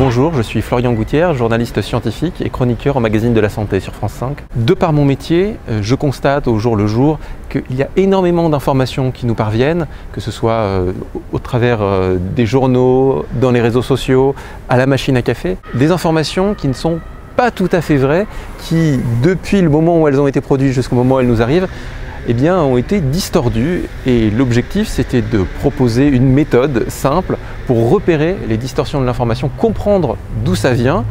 Bonjour, je suis Florian Gouttière, journaliste scientifique et chroniqueur au magazine de la santé sur France 5. De par mon métier, je constate au jour le jour qu'il y a énormément d'informations qui nous parviennent, que ce soit au travers des journaux, dans les réseaux sociaux, à la machine à café. Des informations qui ne sont pas tout à fait vraies, qui depuis le moment où elles ont été produites jusqu'au moment où elles nous arrivent, eh bien, ont été distordues, et l'objectif c'était de proposer une méthode simple pour repérer les distorsions de l'information, comprendre d'où ça vient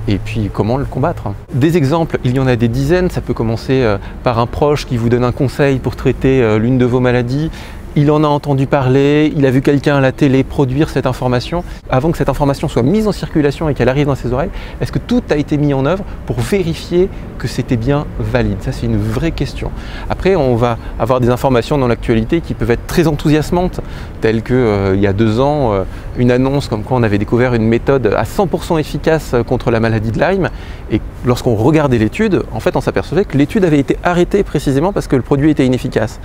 et puis comment le combattre. Des exemples, il y en a des dizaines. Ça peut commencer par un proche qui vous donne un conseil pour traiter l'une de vos maladies. Il en a entendu parler, il a vu quelqu'un à la télé produire cette information. Avant que cette information soit mise en circulation et qu'elle arrive dans ses oreilles, est-ce que tout a été mis en œuvre pour vérifier que c'était bien valide? Ça, c'est une vraie question. Après, on va avoir des informations dans l'actualité qui peuvent être très enthousiasmantes, telles que il y a 2 ans, une annonce comme quoi on avait découvert une méthode à 100% efficace contre la maladie de Lyme. Et lorsqu'on regardait l'étude, en fait, on s'apercevait que l'étude avait été arrêtée précisément parce que le produit était inefficace.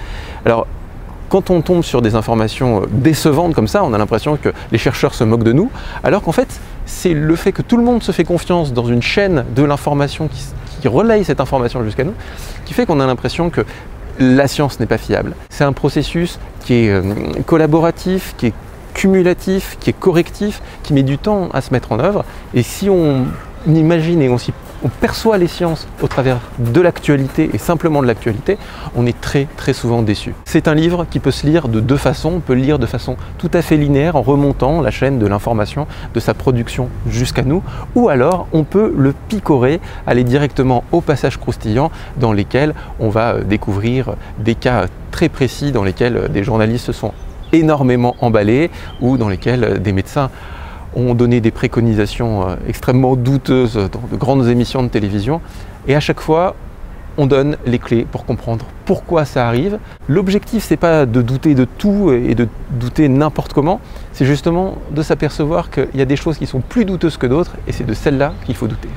Alors, quand on tombe sur des informations décevantes comme ça, on a l'impression que les chercheurs se moquent de nous, alors qu'en fait, c'est le fait que tout le monde se fait confiance dans une chaîne de l'information qui relaye cette information jusqu'à nous, qui fait qu'on a l'impression que la science n'est pas fiable. C'est un processus qui est collaboratif, qui est cumulatif, qui est correctif, qui met du temps à se mettre en œuvre. Et si on imagine et on perçoit les sciences au travers de l'actualité et simplement de l'actualité, on est très souvent déçu. C'est un livre qui peut se lire de 2 façons. On peut le lire de façon tout à fait linéaire en remontant la chaîne de l'information, de sa production jusqu'à nous, ou alors on peut le picorer, aller directement au passage croustillant dans lesquels on va découvrir des cas très précis dans lesquels des journalistes se sont énormément emballés ou dans lesquels des médecins ont donné des préconisations extrêmement douteuses dans de grandes émissions de télévision. Et à chaque fois, on donne les clés pour comprendre pourquoi ça arrive. L'objectif, c'est pas de douter de tout et de douter n'importe comment, c'est justement de s'apercevoir qu'il y a des choses qui sont plus douteuses que d'autres et c'est de celles-là qu'il faut douter.